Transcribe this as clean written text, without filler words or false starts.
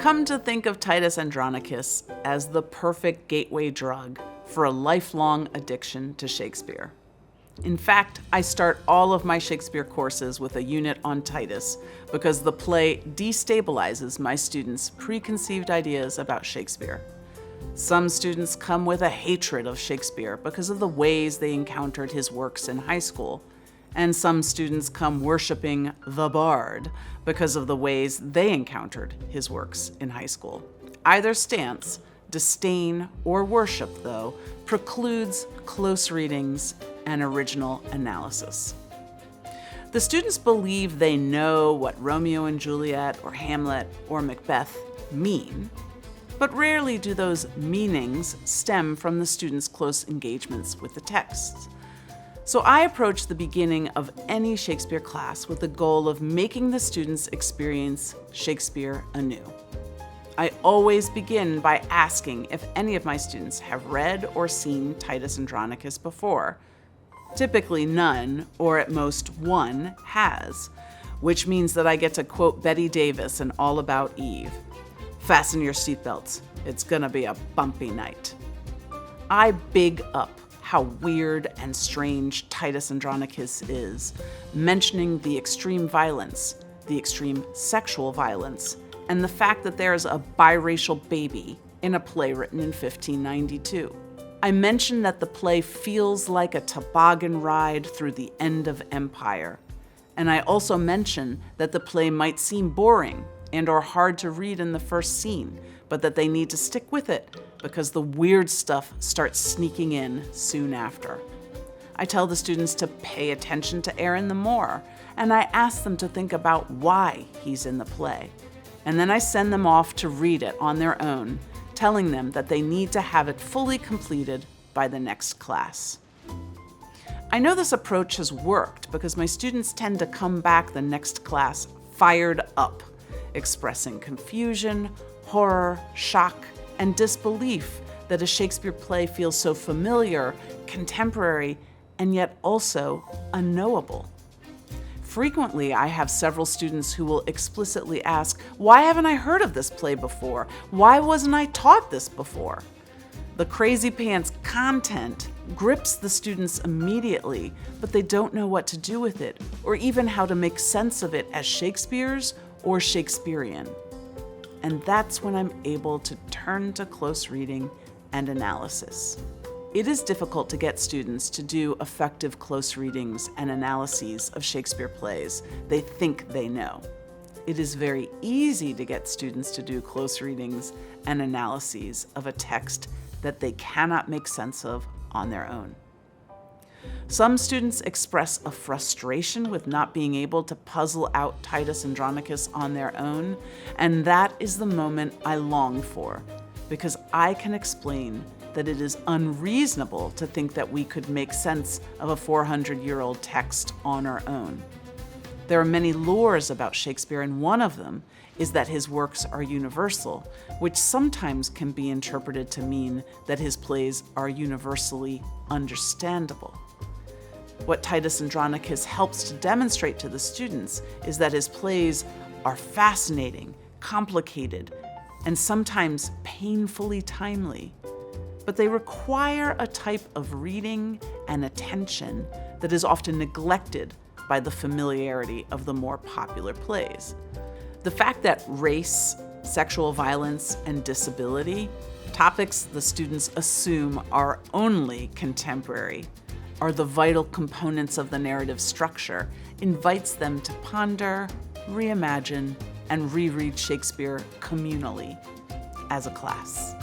come to think of Titus Andronicus as the perfect gateway drug for a lifelong addiction to Shakespeare. In fact, I start all of my Shakespeare courses with a unit on Titus because the play destabilizes my students' preconceived ideas about Shakespeare. Some students come with a hatred of Shakespeare because of the ways they encountered his works in high school, and some students come worshiping the bard because of the ways they encountered his works in high school. Either stance, disdain or worship, though, precludes close readings and original analysis. The students believe they know what Romeo and Juliet or Hamlet or Macbeth mean, but rarely do those meanings stem from the students' close engagements with the texts. So I approach the beginning of any Shakespeare class with the goal of making the students experience Shakespeare anew. I always begin by asking if any of my students have read or seen Titus Andronicus before. Typically none, or at most one, has, which means that I get to quote Betty Davis in All About Eve. Fasten your seatbelts, it's gonna be a bumpy night. I big up how weird and strange Titus Andronicus is, mentioning the extreme violence, the extreme sexual violence, and the fact that there is a biracial baby in a play written in 1592. I mention that the play feels like a toboggan ride through the end of empire. And I also mention that the play might seem boring and or hard to read in the first scene, but that they need to stick with it because the weird stuff starts sneaking in soon after. I tell the students to pay attention to Aaron the Moor, and I ask them to think about why he's in the play. And then I send them off to read it on their own, telling them that they need to have it fully completed by the next class. I know this approach has worked because my students tend to come back the next class fired up, expressing confusion, horror, shock, and disbelief that a Shakespeare play feels so familiar, contemporary, and yet also unknowable. Frequently, I have several students who will explicitly ask, "Why haven't I heard of this play before? Why wasn't I taught this before?" The crazy pants content grips the students immediately, but they don't know what to do with it, or even how to make sense of it as Shakespeare's or Shakespearean. And that's when I'm able to turn to close reading and analysis. It is difficult to get students to do effective close readings and analyses of Shakespeare plays they think they know. It is very easy to get students to do close readings and analyses of a text that they cannot make sense of on their own. Some students express a frustration with not being able to puzzle out Titus Andronicus on their own, and that is the moment I long for, because I can explain that it is unreasonable to think that we could make sense of a 400-year-old text on our own. There are many lores about Shakespeare, and one of them is that his works are universal, which sometimes can be interpreted to mean that his plays are universally understandable. What Titus Andronicus helps to demonstrate to the students is that his plays are fascinating, complicated, and sometimes painfully timely. But they require a type of reading and attention that is often neglected by the familiarity of the more popular plays. The fact that race, sexual violence, and disability, topics the students assume are only contemporary, are the vital components of the narrative structure, invites them to ponder, reimagine, and reread Shakespeare communally as a class.